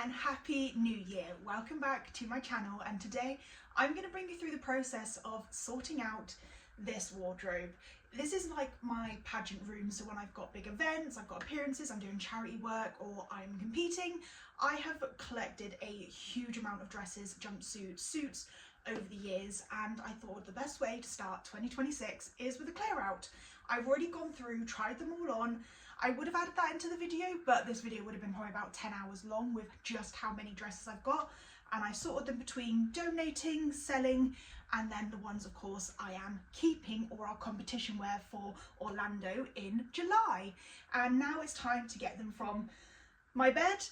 and happy new year. Welcome back to my channel, and today I'm going to bring you through the process of sorting out this wardrobe. This is like my pageant room, so when I've got big events, I've got appearances, I'm doing charity work or I'm competing, I have collected a huge amount of dresses, jumpsuits, suits over the years, and I thought the best way to start 2026 is with a clear out. I've already gone through, tried them all on. I would have added that into the video, but this video would have been probably about 10 hours long with just how many dresses I've got, and I sorted them between donating, selling, and then the ones of course I am keeping or are competition wear for Orlando in July. And now it's time to get them from my bed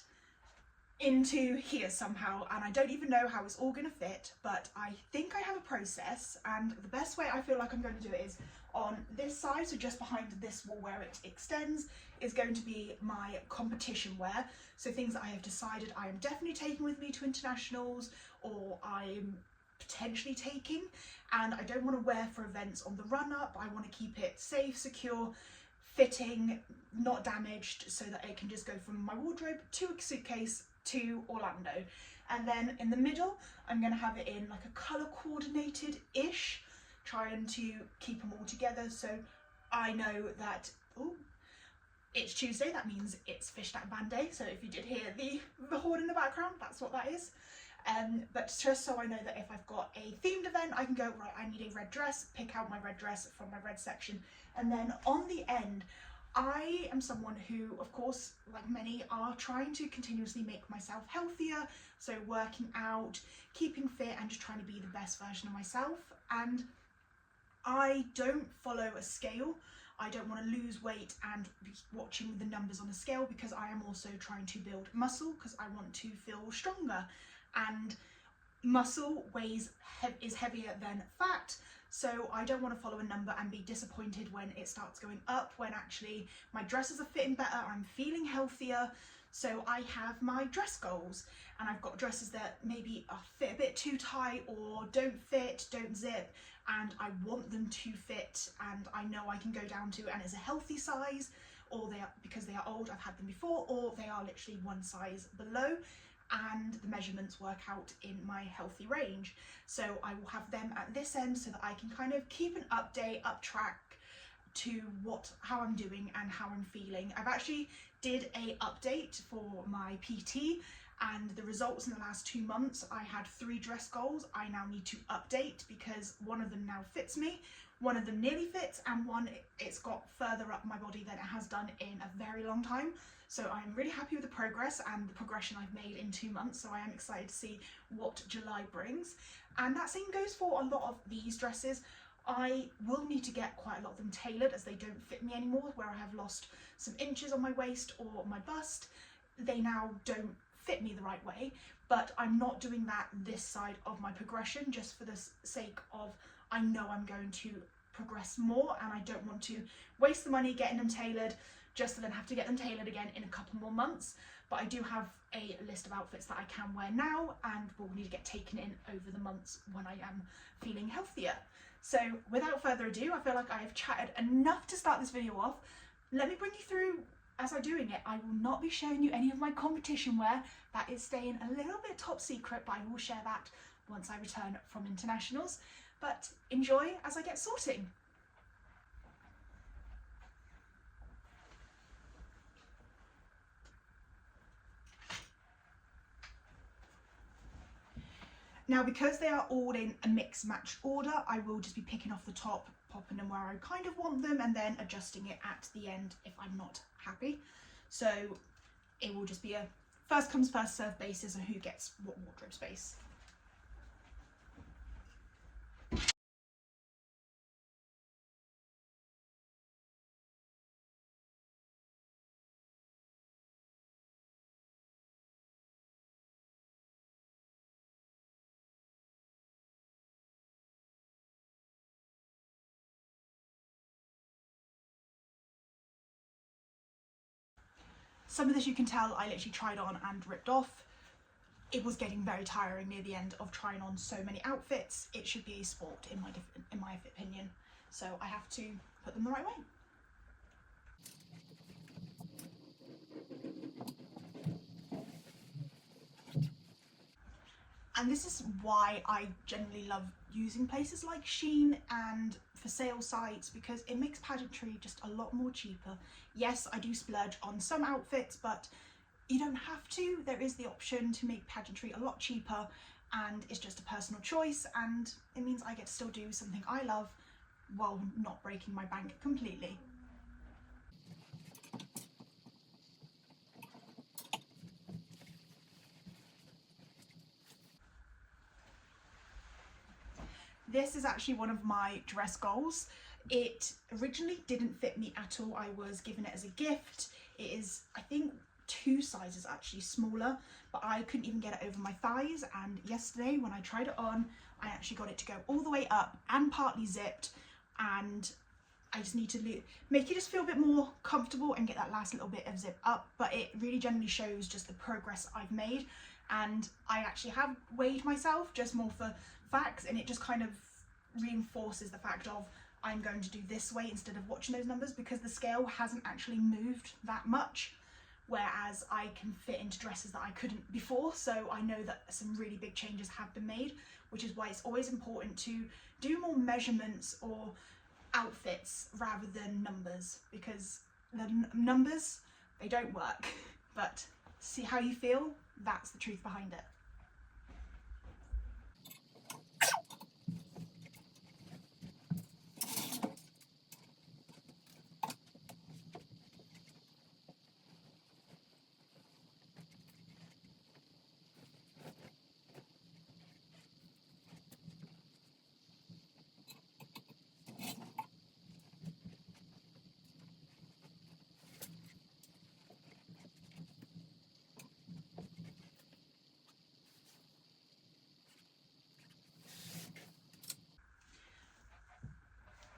into here somehow, and I don't even know how it's all going to fit, but I think I have a process, and the best way I feel like I'm going to do it is on this side, so just behind this wall where it extends is going to be my competition wear, so things that I have decided I am definitely taking with me to internationals or I'm potentially taking, and I don't want to wear for events on the run up. I want to keep it safe, secure, fitting, not damaged, so that it can just go from my wardrobe to a suitcase to Orlando. And then in the middle I'm going to have it in like a colour coordinated ish, trying to keep them all together, so I know that it's Tuesday, that means it's fish snack band day, so if you did hear the horn in the background, that's what that is. But just so I know that if I've got a themed event, I can go, right, I need a red dress, pick out my red dress from my red section. And then on the end, I am someone who, of course, like many, are trying to continuously make myself healthier, so working out, keeping fit, and just trying to be the best version of myself. And I don't follow a scale. I don't want to lose weight and be watching the numbers on a scale, because I am also trying to build muscle, because I want to feel stronger, and muscle is heavier than fat, so I don't want to follow a number and be disappointed when it starts going up, when actually my dresses are fitting better, I'm feeling healthier. So I have my dress goals, and I've got dresses that maybe fit a bit too tight or don't fit, don't zip, and I want them to fit, and I know I can go down to, and it's a healthy size, or they are, because they are old, I've had them before, or they are literally one size below, and the measurements work out in my healthy range. So I will have them at this end so that I can kind of keep an update, up track to how I'm doing and how I'm feeling. I've actually did a update for my PT, and the results in the last 2 months, I had 3 dress goals. I now need to update because one of them now fits me, one of them nearly fits, and one it's got further up my body than it has done in a very long time. So I'm really happy with the progress and the progression I've made in 2 months, so I am excited to see what July brings. And that same goes for a lot of these dresses. I will need to get quite a lot of them tailored, as they don't fit me anymore, where I have lost some inches on my waist or my bust. They now don't fit me the right way, but I'm not doing that this side of my progression, just for the sake of, I know I'm going to progress more, and I don't want to waste the money getting them tailored just to then have to get them tailored again in a couple more months. But I do have a list of outfits that I can wear now and will need to get taken in over the months when I am feeling healthier. So without further ado, I feel like I have chatted enough to start this video off. Let me bring you through as I'm doing it. I will not be showing you any of my competition wear. That is staying a little bit top secret, but I will share that once I return from internationals. But enjoy as I get sorting. Now, because they are all in a mix match order, I will just be picking off the top, popping them where I kind of want them, and then adjusting it at the end if I'm not happy. So it will just be a first comes first serve basis on who gets what wardrobe space. Some of this you can tell I literally tried on and ripped off. It was getting very tiring near the end of trying on so many outfits. It should be a sport in my opinion, so I have to put them the right way. And this is why I generally love using places like Shein and for sale sites, because it makes pageantry just a lot more cheaper. Yes, I do splurge on some outfits, but you don't have to. There is the option to make pageantry a lot cheaper, and it's just a personal choice, and it means I get to still do something I love while not breaking my bank completely. This is actually one of my dress goals. It originally didn't fit me at all. I was given it as a gift. It is, I think, 2 sizes actually smaller, but I couldn't even get it over my thighs, and yesterday when I tried it on, I actually got it to go all the way up and partly zipped, and I just need to make it just feel a bit more comfortable and get that last little bit of zip up. But it really generally shows just the progress I've made, and I actually have weighed myself just more for facts, and it just kind of reinforces the fact of I'm going to do this way instead of watching those numbers, because the scale hasn't actually moved that much, whereas I can fit into dresses that I couldn't before. So I know that some really big changes have been made, which is why it's always important to do more measurements or outfits rather than numbers, because the numbers, they don't work, but see how you feel, that's the truth behind it.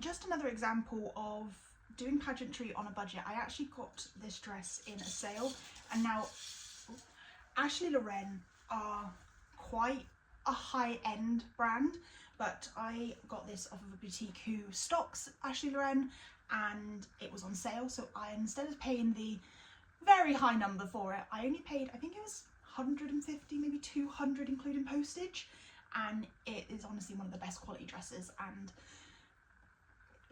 Just another example of doing pageantry on a budget. I actually got this dress in a sale, and now Ashley Loren are quite a high-end brand, but I got this off of a boutique who stocks Ashley Loren, and it was on sale, so I, instead of paying the very high number for it, I only paid, I think it was 150, maybe 200 including postage, and it is honestly one of the best quality dresses. And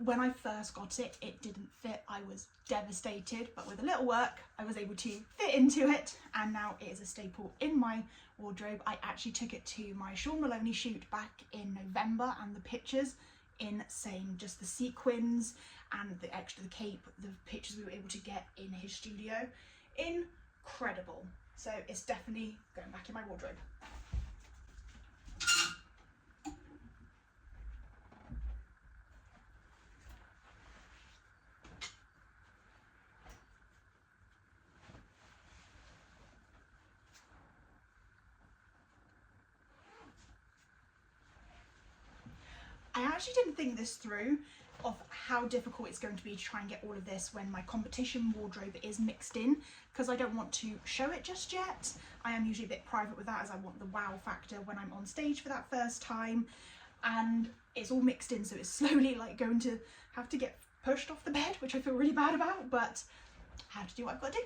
when I first got it, it didn't fit. I was devastated, but with a little work, I was able to fit into it, and now it is a staple in my wardrobe. I actually took it to my Sean Maloney shoot back in November, and the pictures, insane. Just the sequins and the cape, the pictures we were able to get in his studio, incredible. So it's definitely going back in my wardrobe. I actually didn't think this through of how difficult it's going to be to try and get all of this when my competition wardrobe is mixed in, because I don't want to show it just yet. I am usually a bit private with that, as I want the wow factor when I'm on stage for that first time, and it's all mixed in, so it's slowly like going to have to get pushed off the bed, which I feel really bad about, but I have to do what I've got to do.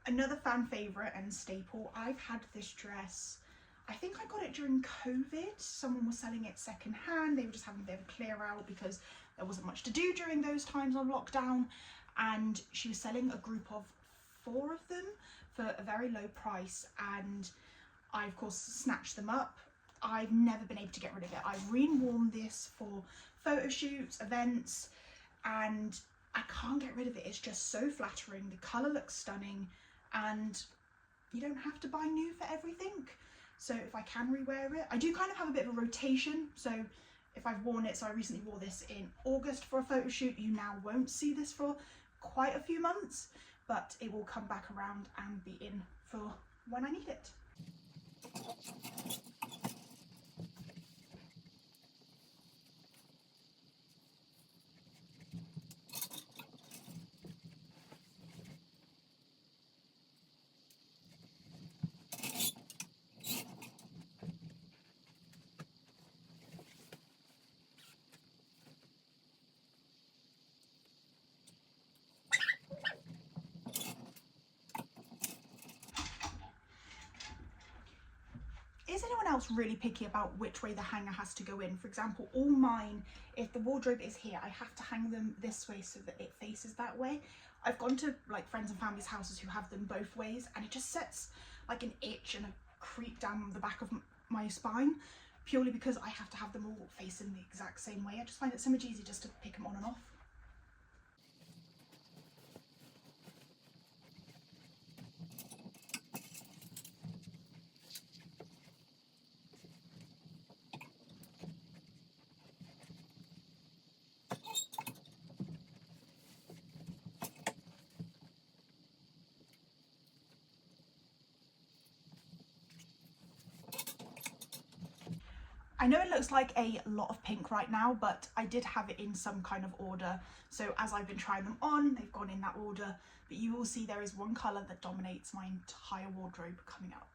Another fan favourite and staple, I've had this dress, I think I got it during COVID. Someone was selling it second hand. They were just having a bit of a clear out because there wasn't much to do during those times on lockdown, and she was selling a group of 4 of them for a very low price, and I of course snatched them up. I've never been able to get rid of it. I've worn this for photo shoots, events, and I can't get rid of it. It's just so flattering. The colour looks stunning, and you don't have to buy new for everything. So if I can rewear it, I do kind of have a bit of a rotation. So if I've worn it, so I recently wore this in August for a photo shoot, you now won't see this for quite a few months, but it will come back around and be in for when I need it. is anyone else really picky about which way the hanger has to go in? For example, all mine, if the wardrobe is here, I have to hang them this way so that it faces that way. I've gone to like friends and family's houses who have them both ways, and it just sets like an itch and a creep down the back of my spine, purely because I have to have them all facing the exact same way. I just find it so much easier just to pick them on and off. I know it looks like a lot of pink right now, but I did have it in some kind of order. So as I've been trying them on, they've gone in that order, but you will see there is one colour that dominates my entire wardrobe coming up.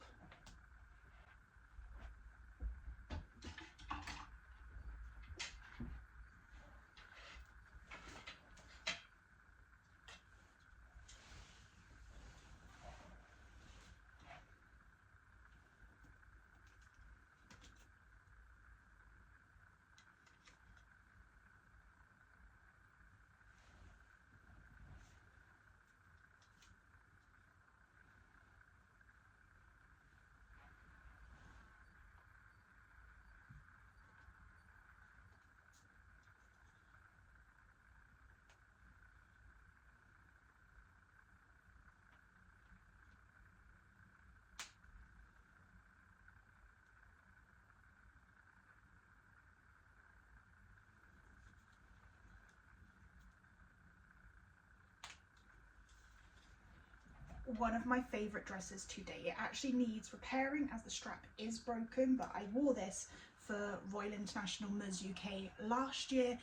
One of my favourite dresses to date. It actually needs repairing as the strap is broken, but I wore this for Royal International Ms UK last year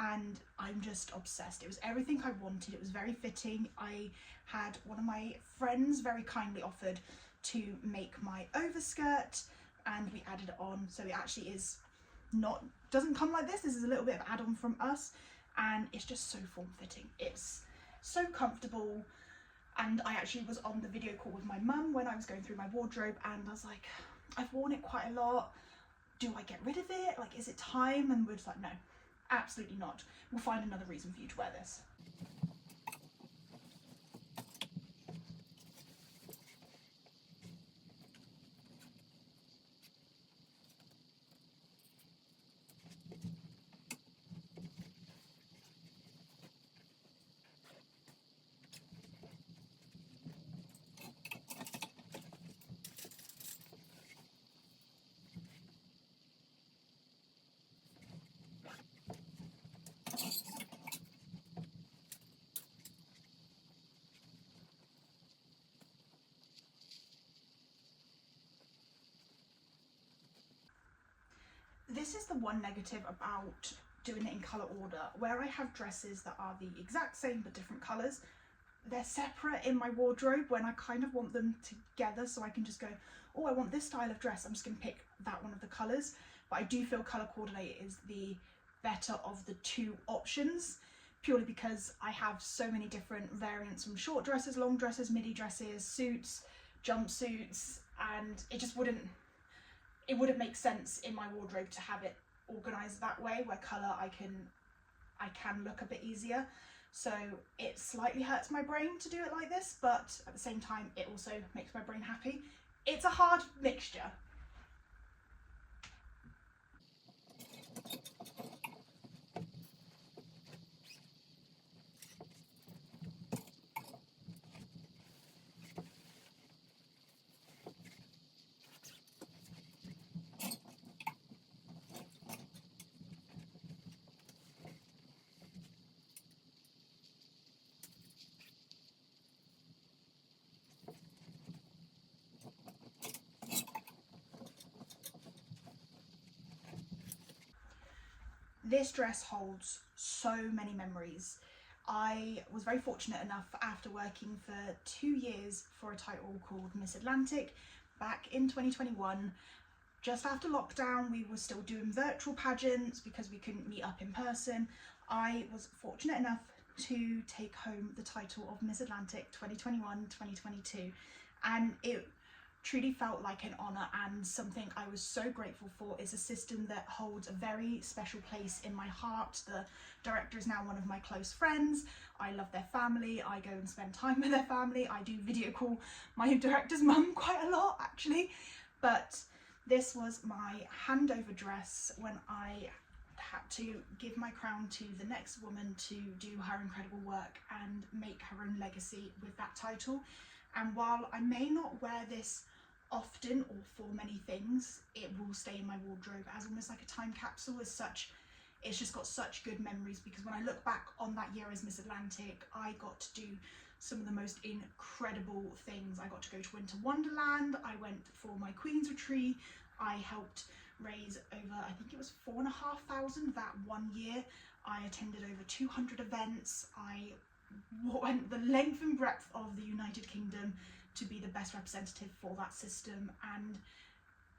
and I'm just obsessed. It was everything I wanted. It was very fitting. I had one of my friends very kindly offered to make my overskirt and we added it on, so it actually doesn't come like this. This is a little bit of add-on from us and it's just so form-fitting. It's so comfortable. And I actually was on the video call with my mum when I was going through my wardrobe and I was like, I've worn it quite a lot. Do I get rid of it? Like, is it time? And we're just like, no, absolutely not. We'll find another reason for you to wear this. This is the one negative about doing it in colour order. Where I have dresses that are the exact same but different colours, they're separate in my wardrobe when I kind of want them together, so I can just go, oh, I want this style of dress, I'm just going to pick that one of the colours. But I do feel colour coordinate is the better of the two options, purely because I have so many different variants from short dresses, long dresses, midi dresses, suits, jumpsuits, and it wouldn't make sense in my wardrobe to have it organised that way, where colour I can look a bit easier. So it slightly hurts my brain to do it like this, but at the same time it also makes my brain happy. It's a hard mixture. This dress holds so many memories. I was very fortunate enough, after working for 2 years for a title called Miss Atlantic back in 2021, just after lockdown, we were still doing virtual pageants because we couldn't meet up in person. I was fortunate enough to take home the title of Miss Atlantic 2021-2022, and it truly felt like an honour, and something I was so grateful for. Is a system that holds a very special place in my heart. The director is now one of my close friends. I love their family. I go and spend time with their family. I do video call my director's mum quite a lot actually. But this was my handover dress when I had to give my crown to the next woman to do her incredible work and make her own legacy with that title. And while I may not wear this often or for many things, it will stay in my wardrobe as almost like a time capsule. As such, it's just got such good memories, because when I look back on that year as Miss Atlantic, I got to do some of the most incredible things. I got to go to Winter Wonderland, I went for my Queen's Retreat, I helped raise over, I think it was 4,500 that one year. I attended over 200 events. I went the length and breadth of the United Kingdom to be the best representative for that system, and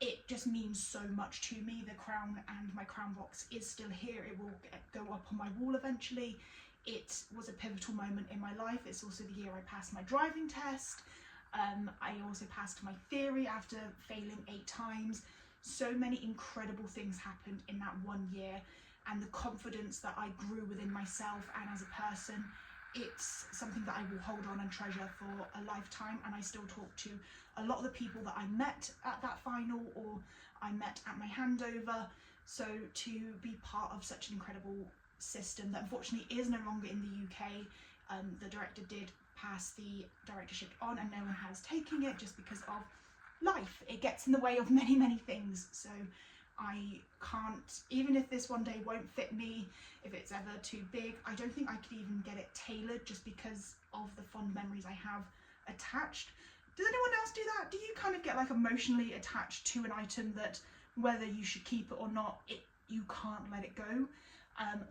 it just means so much to me. The crown and my crown box is still here. It will go up on my wall eventually. It was a pivotal moment in my life. It's also the year I passed my driving test. I also passed my theory after failing 8 times. So many incredible things happened in that one year, and the confidence that I grew within myself and as a person, it's something that I will hold on and treasure for a lifetime. And I still talk to a lot of the people that I met at that final or I met at my handover. So to be part of such an incredible system that unfortunately is no longer in the UK, the director did pass the directorship on and no one has taken it just because of life. It gets in the way of many things. So I can't, even if this one day won't fit me, if it's ever too big, I don't think I could even get it tailored just because of the fond memories I have attached. Does anyone else do that? Do you kind of get like emotionally attached to an item that whether you should keep it or not, you can't let it go?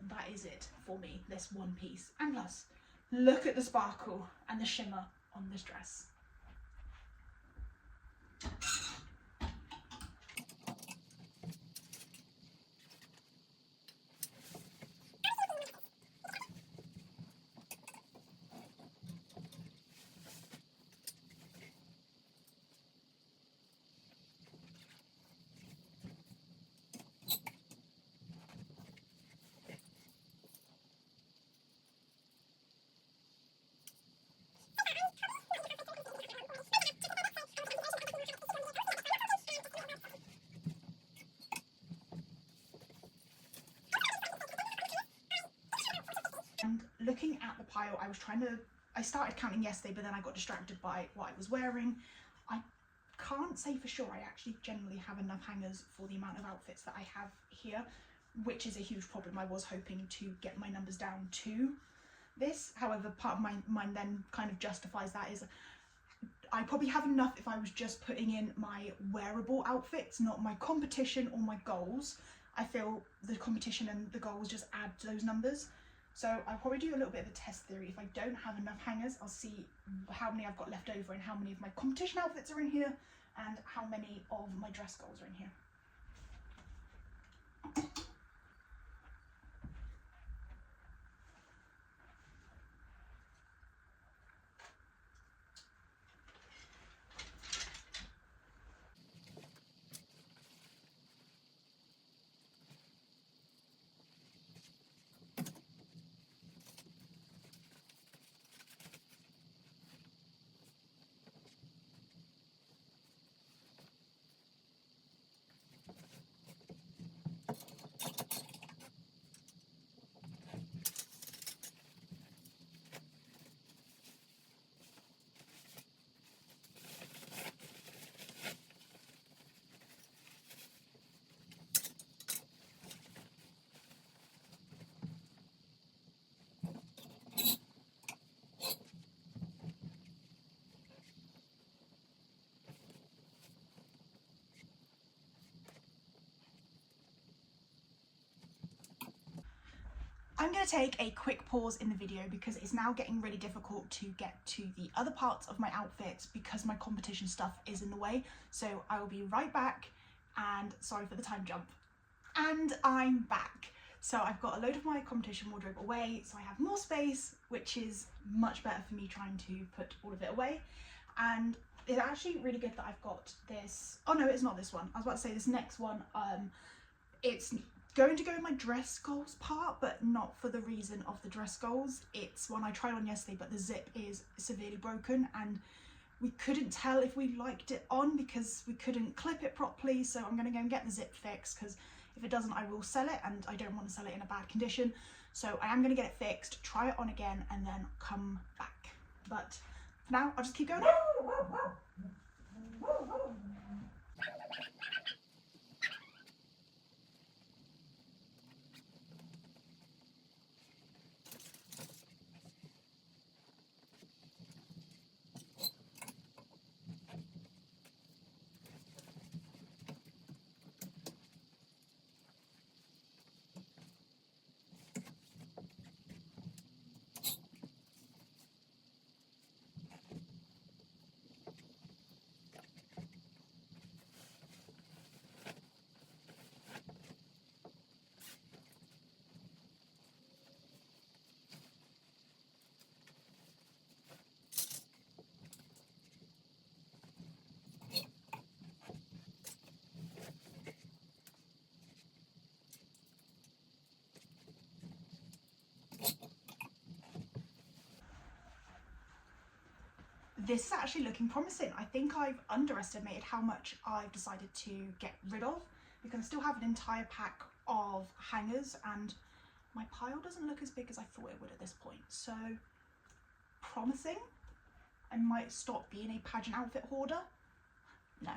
That is it for me, this one piece. And plus, look at the sparkle and the shimmer on this dress. And looking at the pile, I started counting yesterday, but then I got distracted by what I was wearing. I can't say for sure I actually generally have enough hangers for the amount of outfits that I have here, which is a huge problem. I was hoping to get my numbers down to this. However, part of my mind then kind of justifies that is I probably have enough if I was just putting in my wearable outfits, not my competition or my goals. I feel the competition and the goals just add to those numbers. So I'll probably do a little bit of a test theory. If I don't have enough hangers, I'll see how many I've got left over and how many of my competition outfits are in here and how many of my dress goals are in here. I'm going to take a quick pause in the video because it's now getting really difficult to get to the other parts of my outfits because my competition stuff is in the way. So I will be right back, and sorry for the time jump. And I'm back. So I've got a load of my competition wardrobe away, so I have more space, which is much better for me trying to put all of it away. And it's actually really good that I've got this. Oh no, it's not this one. I was about to say this next one. It's going to go in my dress goals part, but not for the reason of the dress goals. It's one I tried on yesterday, but the zip is severely broken and we couldn't tell if we liked it on because we couldn't clip it properly. So I'm going to go and get the zip fixed, because if it doesn't, I will sell it, and I don't want to sell it in a bad condition. So I am going to get it fixed, try it on again, and then come back. But for now, I'll just keep going. This is actually looking promising. I think I've underestimated how much I've decided to get rid of, because I still have an entire pack of hangers and my pile doesn't look as big as I thought it would at this point. So promising. I might stop being a pageant outfit hoarder. No.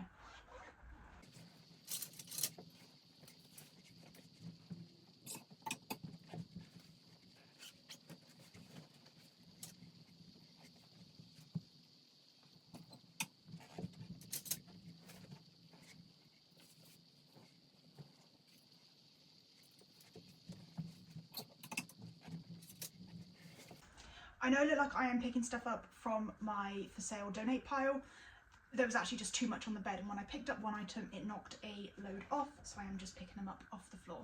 I know I look like I am picking stuff up from my for sale donate pile. There was actually just too much on the bed, and when I picked up one item it knocked a load off, so I am just picking them up off the floor.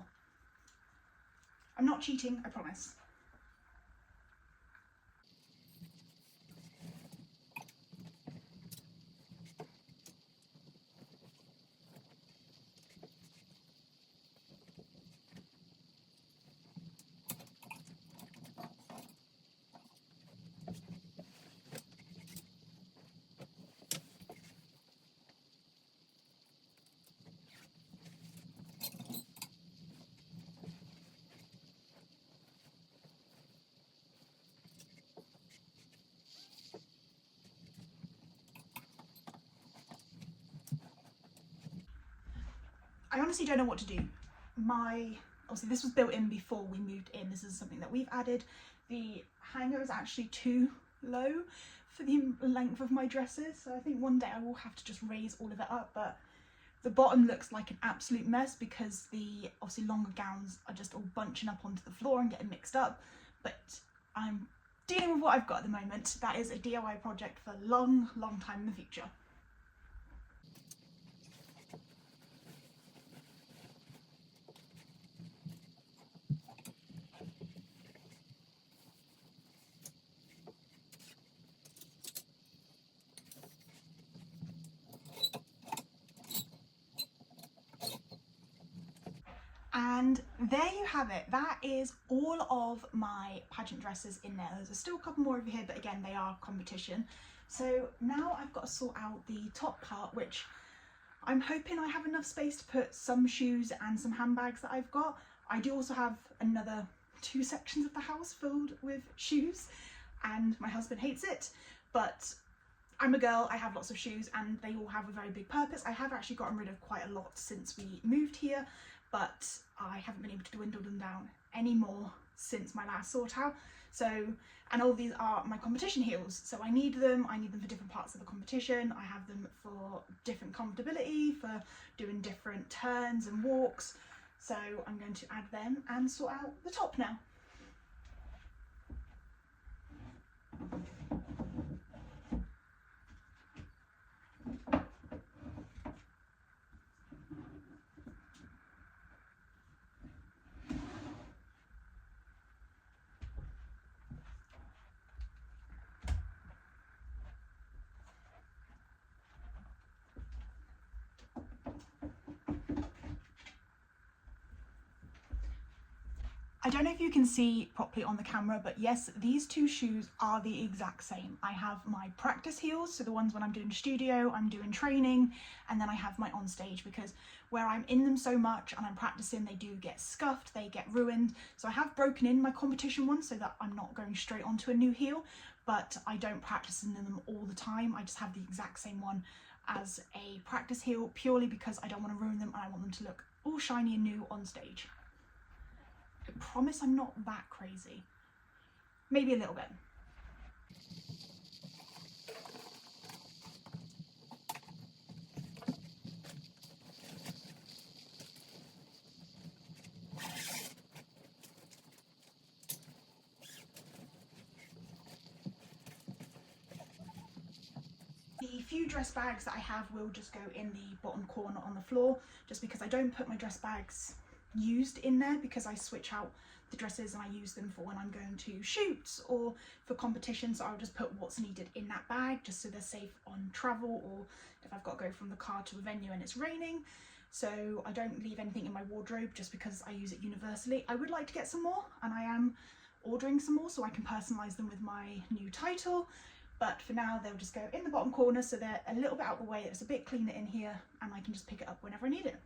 I'm not cheating, I promise. I honestly don't know what to do. Obviously this was built in before we moved in. This is something that we've added. The hanger is actually too low for the length of my dresses, so I think one day I will have to just raise all of it up, but the bottom looks like an absolute mess because the obviously longer gowns are just all bunching up onto the floor and getting mixed up, but I'm dealing with what I've got at the moment. That is a DIY project for a long time in the future. And there you have it. That is all of my pageant dresses in there. There's still a couple more over here, but again, they are competition. So now I've got to sort out the top part, which I'm hoping I have enough space to put some shoes and some handbags that I've got. I do also have another 2 sections of the house filled with shoes, and my husband hates it, but I'm a girl, I have lots of shoes and they all have a very big purpose. I have actually gotten rid of quite a lot since we moved here, but I haven't been able to dwindle them down anymore since my last sort out. So, and all these are my competition heels, so I need them for different parts of the competition. I have them for different comfortability, for doing different turns and walks, so I'm going to add them and sort out the top now. I don't know if you can see properly on the camera, but yes, these two shoes are the exact same. I have my practice heels, so the ones when I'm doing studio, I'm doing training, and then I have my on stage, because where I'm in them so much and I'm practicing, they do get scuffed, they get ruined. So I have broken in my competition ones so that I'm not going straight onto a new heel, but I don't practice in them all the time. I just have the exact same one as a practice heel, purely because I don't want to ruin them and I want them to look all shiny and new on stage. I promise I'm not that crazy. Maybe a little bit. The few dress bags that I have will just go in the bottom corner on the floor, just because I don't put my dress bags used in there, because I switch out the dresses and I use them for when I'm going to shoots or for competitions. So I'll just put what's needed in that bag, just so they're safe on travel, or if I've got to go from the car to a venue and it's raining. So I don't leave anything in my wardrobe just because I use it universally. I would like to get some more, and I am ordering some more so I can personalise them with my new title. But for now, they'll just go in the bottom corner, so they're a little bit out of the way. It's a bit cleaner in here, and I can just pick it up whenever I need it.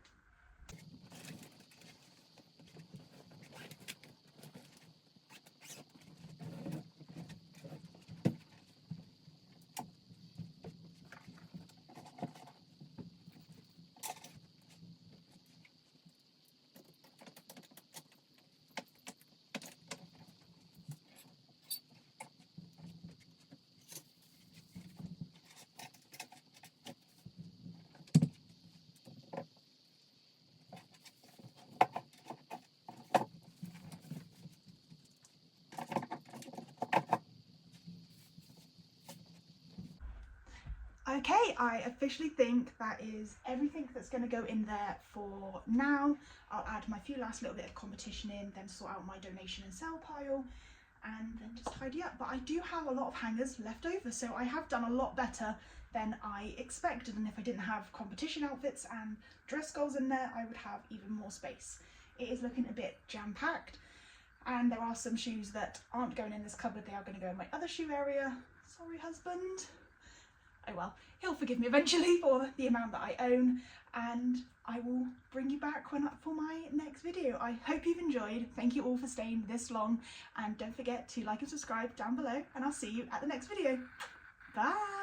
Okay, I officially think that is everything that's going to go in there for now. I'll add my few last little bit of competition in, then sort out my donation and sell pile, and then just tidy up. But I do have a lot of hangers left over, so I have done a lot better than I expected. And if I didn't have competition outfits and dress goals in there, I would have even more space. It is looking a bit jam-packed, and there are some shoes that aren't going in this cupboard. They are going to go in my other shoe area. Sorry, husband. Oh well, he'll forgive me eventually for the amount that I own, and I will bring you back for my next video. I hope you've enjoyed. Thank you all for staying this long, and don't forget to like and subscribe down below, and I'll see you at the next video. Bye!